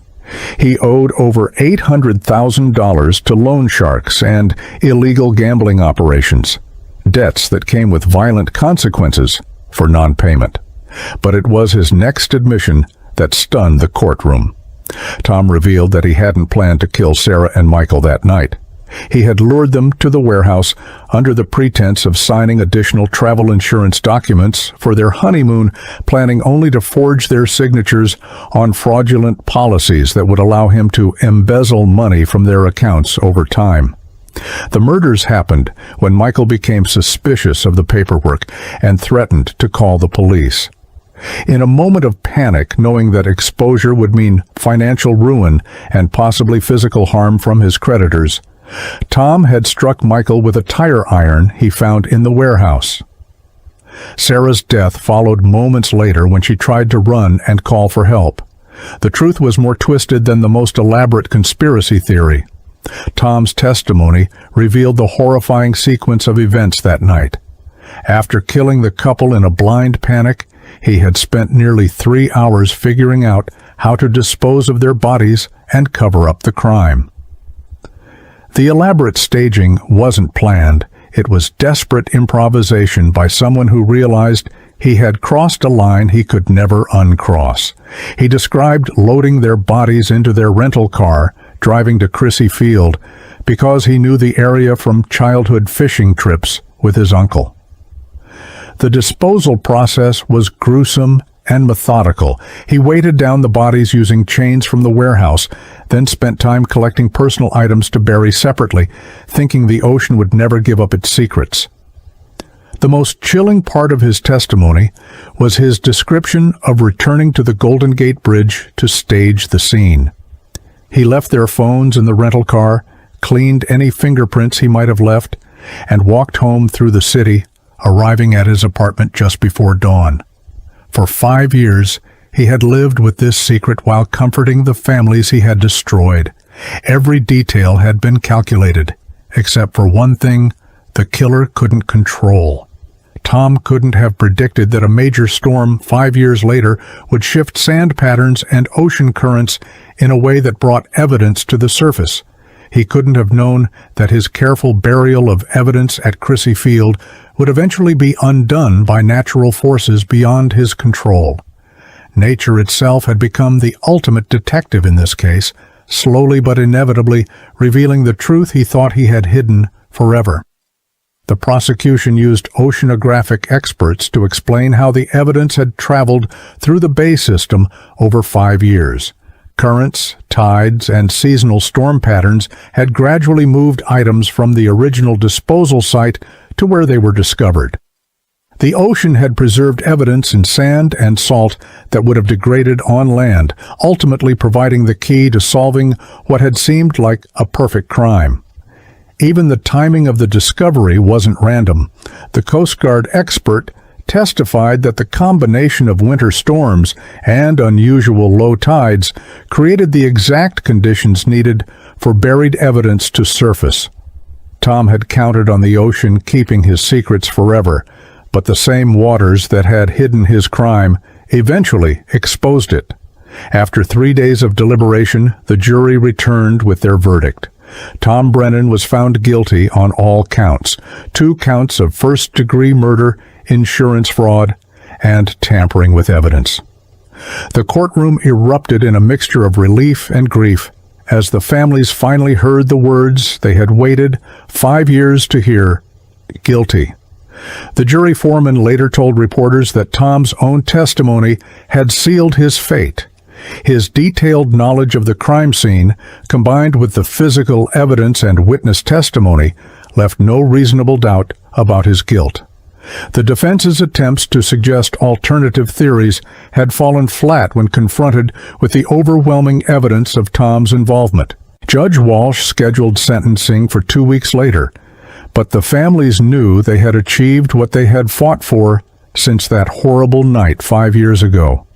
He owed over $800,000 to loan sharks and illegal gambling operations, debts that came with violent consequences for non-payment. But it was his next admission that stunned the courtroom. Tom revealed that he hadn't planned to kill Sarah and Michael that night. He had lured them to the warehouse under the pretense of signing additional travel insurance documents for their honeymoon, planning only to forge their signatures on fraudulent policies that would allow him to embezzle money from their accounts over time. The murders happened when Michael became suspicious of the paperwork and threatened to call the police. In a moment of panic, knowing that exposure would mean financial ruin and possibly physical harm from his creditors, Tom had struck Michael with a tire iron he found in the warehouse. Sarah's death followed moments later when she tried to run and call for help. The truth was more twisted than the most elaborate conspiracy theory. Tom's testimony revealed the horrifying sequence of events that night. After killing the couple in a blind panic, he had spent nearly 3 hours figuring out how to dispose of their bodies and cover up the crime. The elaborate staging wasn't planned. It was desperate improvisation by someone who realized he had crossed a line he could never uncross. He described loading their bodies into their rental car, driving to Crissy Field, because he knew the area from childhood fishing trips with his uncle. The disposal process was gruesome and methodical. He weighted down the bodies using chains from the warehouse, then spent time collecting personal items to bury separately, thinking the ocean would never give up its secrets. The most chilling part of his testimony was his description of returning to the Golden Gate Bridge to stage the scene. He left their phones in the rental car, cleaned any fingerprints he might have left, and walked home through the city, arriving at his apartment just before dawn. For 5 years, he had lived with this secret while comforting the families he had destroyed. Every detail had been calculated, except for one thing the killer couldn't control. Tom couldn't have predicted that a major storm 5 years later would shift sand patterns and ocean currents in a way that brought evidence to the surface. He couldn't have known that his careful burial of evidence at Crissy Field would eventually be undone by natural forces beyond his control. Nature itself had become the ultimate detective in this case, slowly but inevitably revealing the truth he thought he had hidden forever. The prosecution used oceanographic experts to explain how the evidence had traveled through the bay system over 5 years. Currents, tides, and seasonal storm patterns had gradually moved items from the original disposal site to where they were discovered. The ocean had preserved evidence in sand and salt that would have degraded on land, ultimately providing the key to solving what had seemed like a perfect crime. Even the timing of the discovery wasn't random. The Coast Guard expert testified that the combination of winter storms and unusual low tides created the exact conditions needed for buried evidence to surface. Tom had counted on the ocean keeping his secrets forever, but the same waters that had hidden his crime eventually exposed it. After 3 days of deliberation, the jury returned with their verdict. Tom Brennan was found guilty on all counts, 2 counts of first-degree murder, insurance fraud, and tampering with evidence. The courtroom erupted in a mixture of relief and grief as the families finally heard the words they had waited 5 years to hear: guilty. The jury foreman later told reporters that Tom's own testimony had sealed his fate. His detailed knowledge of the crime scene, combined with the physical evidence and witness testimony, left no reasonable doubt about his guilt. The defense's attempts to suggest alternative theories had fallen flat when confronted with the overwhelming evidence of Tom's involvement. Judge Walsh scheduled sentencing for 2 weeks later, but the families knew they had achieved what they had fought for since that horrible night 5 years ago.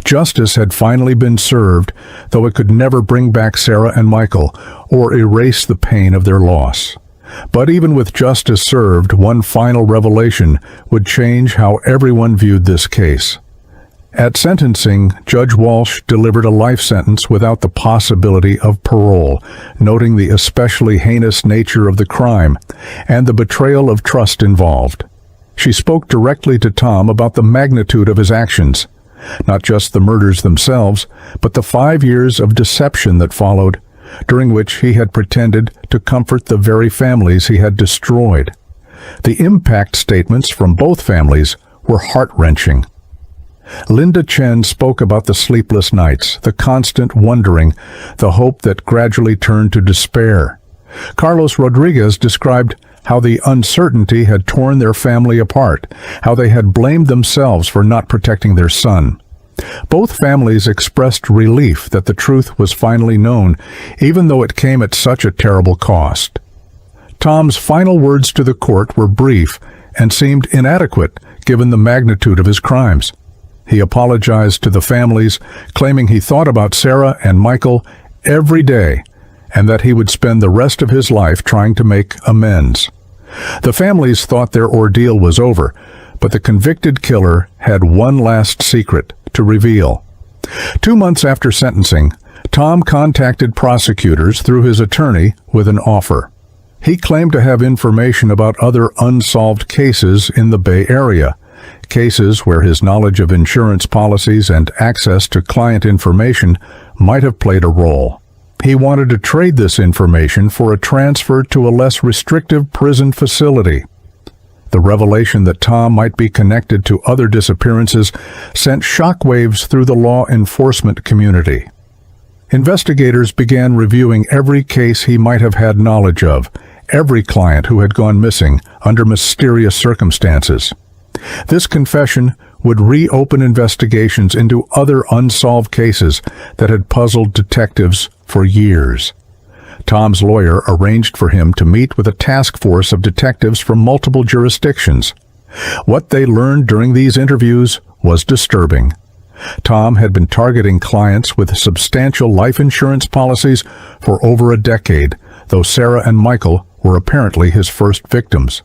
Justice had finally been served, though it could never bring back Sarah and Michael or erase the pain of their loss. But even with justice served, one final revelation would change how everyone viewed this case. At sentencing, Judge Walsh delivered a life sentence without the possibility of parole, noting the especially heinous nature of the crime and the betrayal of trust involved. She spoke directly to Tom about the magnitude of his actions. Not just the murders themselves, but the 5 years of deception that followed, during which he had pretended to comfort the very families he had destroyed. The impact statements from both families were heart-wrenching. Linda Chen spoke about the sleepless nights, the constant wondering, the hope that gradually turned to despair. Carlos Rodriguez described how the uncertainty had torn their family apart, how they had blamed themselves for not protecting their son. Both families expressed relief that the truth was finally known, even though it came at such a terrible cost. Tom's final words to the court were brief and seemed inadequate given the magnitude of his crimes. He apologized to the families, claiming he thought about Sarah and Michael every day, and that he would spend the rest of his life trying to make amends. The families thought their ordeal was over, but the convicted killer had one last secret to reveal. 2 months after sentencing, Tom contacted prosecutors through his attorney with an offer. He claimed to have information about other unsolved cases in the Bay Area, cases where his knowledge of insurance policies and access to client information might have played a role. He wanted to trade this information for a transfer to a less restrictive prison facility. The revelation that Tom might be connected to other disappearances sent shockwaves through the law enforcement community. Investigators began reviewing every case he might have had knowledge of, every client who had gone missing under mysterious circumstances. This confession would reopen investigations into other unsolved cases that had puzzled detectives for years. Tom's lawyer arranged for him to meet with a task force of detectives from multiple jurisdictions. What they learned during these interviews was disturbing. Tom had been targeting clients with substantial life insurance policies for over a decade, though Sarah and Michael were apparently his first victims.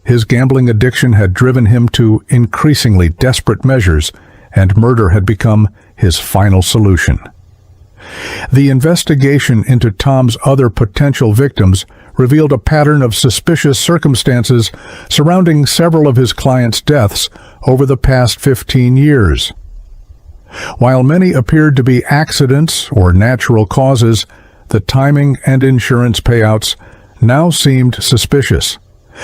His gambling addiction had driven him to increasingly desperate measures, and murder had become his final solution. The investigation into Tom's other potential victims revealed a pattern of suspicious circumstances surrounding several of his clients' deaths over the past 15 years. While many appeared to be accidents or natural causes, the timing and insurance payouts now seemed suspicious.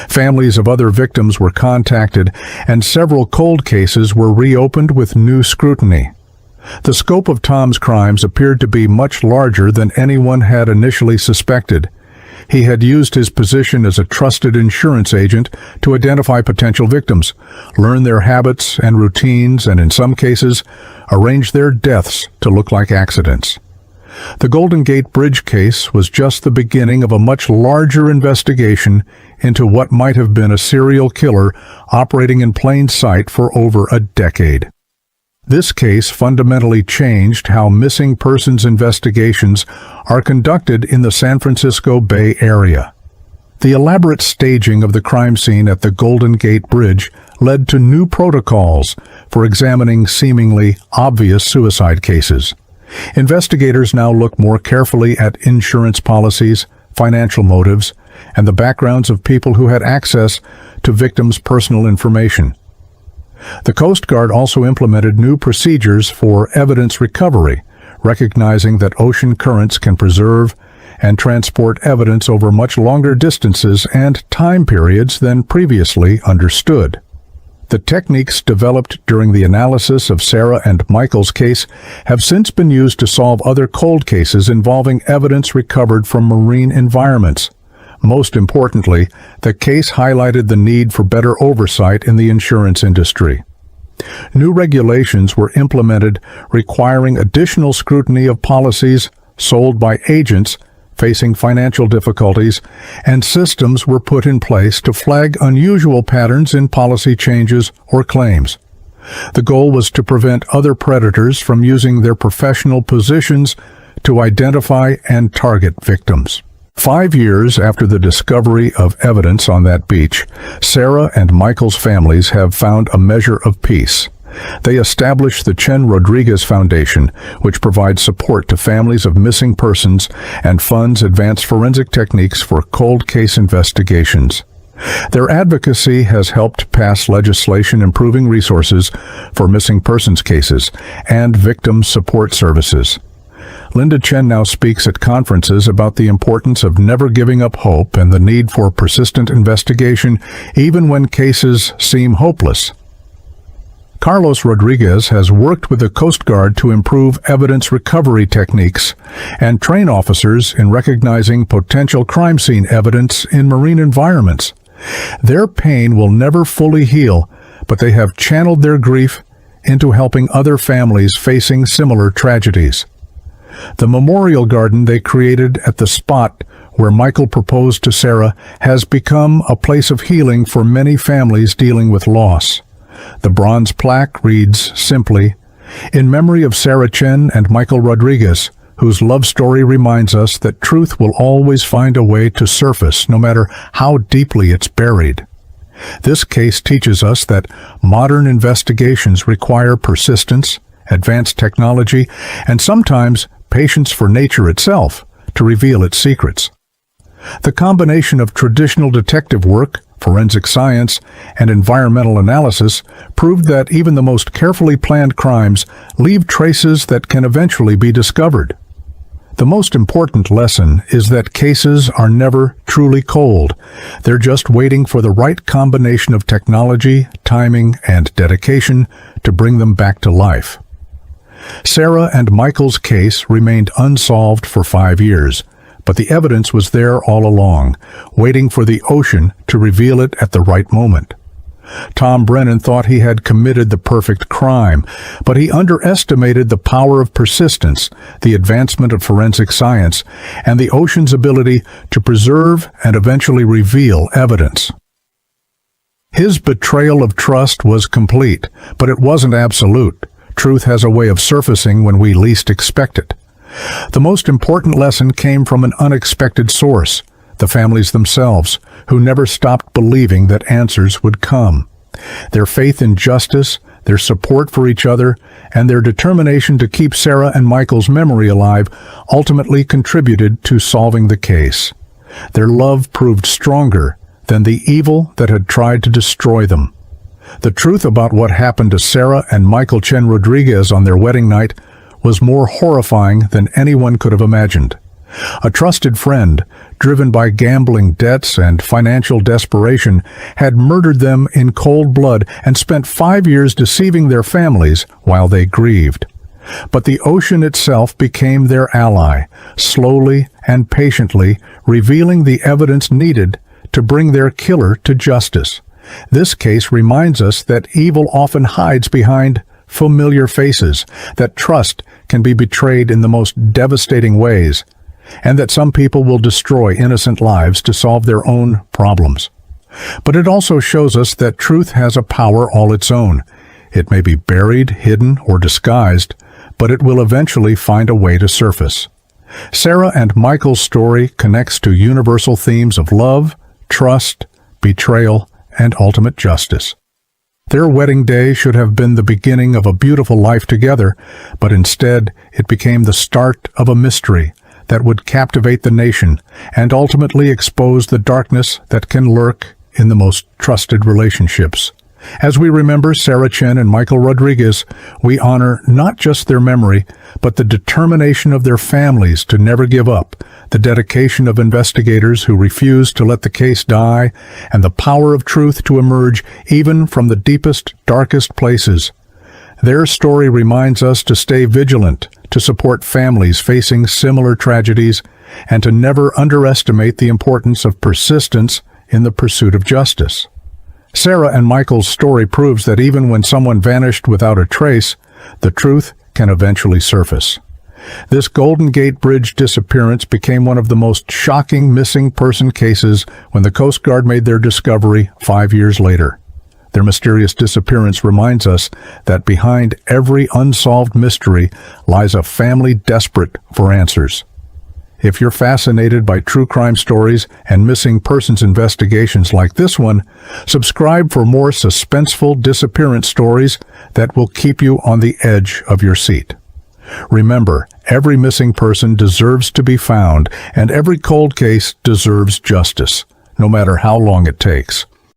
Families of other victims were contacted, and several cold cases were reopened with new scrutiny. The scope of Tom's crimes appeared to be much larger than anyone had initially suspected. He had used his position as a trusted insurance agent to identify potential victims, learn their habits and routines, and in some cases, arrange their deaths to look like accidents. The Golden Gate Bridge case was just the beginning of a much larger investigation into what might have been a serial killer operating in plain sight for over a decade. This case fundamentally changed how missing persons investigations are conducted in the San Francisco Bay Area. The elaborate staging of the crime scene at the Golden Gate Bridge led to new protocols for examining seemingly obvious suicide cases. Investigators now look more carefully at insurance policies, financial motives, and the backgrounds of people who had access to victims' personal information. The Coast Guard also implemented new procedures for evidence recovery, recognizing that ocean currents can preserve and transport evidence over much longer distances and time periods than previously understood. The techniques developed during the analysis of Sarah and Michael's case have since been used to solve other cold cases involving evidence recovered from marine environments. Most importantly, the case highlighted the need for better oversight in the insurance industry. New regulations were implemented requiring additional scrutiny of policies sold by agents facing financial difficulties, and systems were put in place to flag unusual patterns in policy changes or claims. The goal was to prevent other predators from using their professional positions to identify and target victims. 5 years after the discovery of evidence on that beach, Sarah and Michael's families have found a measure of peace. They established the Chen Rodriguez Foundation, which provides support to families of missing persons and funds advanced forensic techniques for cold case investigations. Their advocacy has helped pass legislation improving resources for missing persons cases and victim support services. Linda Chen now speaks at conferences about the importance of never giving up hope and the need for persistent investigation, even when cases seem hopeless. Carlos Rodriguez has worked with the Coast Guard to improve evidence recovery techniques and train officers in recognizing potential crime scene evidence in marine environments. Their pain will never fully heal, but they have channeled their grief into helping other families facing similar tragedies. The memorial garden they created at the spot where Michael proposed to Sarah has become a place of healing for many families dealing with loss. The bronze plaque reads simply, "In memory of Sarah Chen and Michael Rodriguez, whose love story reminds us that truth will always find a way to surface no matter how deeply it's buried." This case teaches us that modern investigations require persistence, advanced technology, and sometimes patience for nature itself to reveal its secrets. The combination of traditional detective work, forensic science, and environmental analysis proved that even the most carefully planned crimes leave traces that can eventually be discovered. The most important lesson is that cases are never truly cold. They're just waiting for the right combination of technology, timing, and dedication to bring them back to life. Sarah and Michael's case remained unsolved for 5 years, but the evidence was there all along, waiting for the ocean to reveal it at the right moment. Tom Brennan thought he had committed the perfect crime, but he underestimated the power of persistence, the advancement of forensic science, and the ocean's ability to preserve and eventually reveal evidence. His betrayal of trust was complete, but it wasn't absolute. Truth has a way of surfacing when we least expect it. The most important lesson came from an unexpected source, the families themselves, who never stopped believing that answers would come. Their faith in justice, their support for each other, and their determination to keep Sarah and Michael's memory alive ultimately contributed to solving the case. Their love proved stronger than the evil that had tried to destroy them. The truth about what happened to Sarah and Michael Chen Rodriguez on their wedding night was more horrifying than anyone could have imagined. A trusted friend, driven by gambling debts and financial desperation, had murdered them in cold blood and spent 5 years deceiving their families while they grieved. But the ocean itself became their ally, slowly and patiently revealing the evidence needed to bring their killer to justice. This case reminds us that evil often hides behind familiar faces, that trust can be betrayed in the most devastating ways, and that some people will destroy innocent lives to solve their own problems. But it also shows us that truth has a power all its own. It may be buried, hidden, or disguised, but it will eventually find a way to surface. Sarah and Michael's story connects to universal themes of love, trust, betrayal, and ultimate justice. Their wedding day should have been the beginning of a beautiful life together, but instead it became the start of a mystery that would captivate the nation and ultimately expose the darkness that can lurk in the most trusted relationships. As we remember Sarah Chen and Michael Rodriguez, we honor not just their memory, but the determination of their families to never give up, the dedication of investigators who refused to let the case die, and the power of truth to emerge even from the deepest, darkest places. Their story reminds us to stay vigilant, to support families facing similar tragedies, and to never underestimate the importance of persistence in the pursuit of justice. Sarah and Michael's story proves that even when someone vanished without a trace, the truth can eventually surface. This Golden Gate Bridge disappearance became one of the most shocking missing person cases when the Coast Guard made their discovery 5 years later. Their mysterious disappearance reminds us that behind every unsolved mystery lies a family desperate for answers. If you're fascinated by true crime stories and missing persons investigations like this one, subscribe for more suspenseful disappearance stories that will keep you on the edge of your seat. Remember, every missing person deserves to be found, and every cold case deserves justice, no matter how long it takes.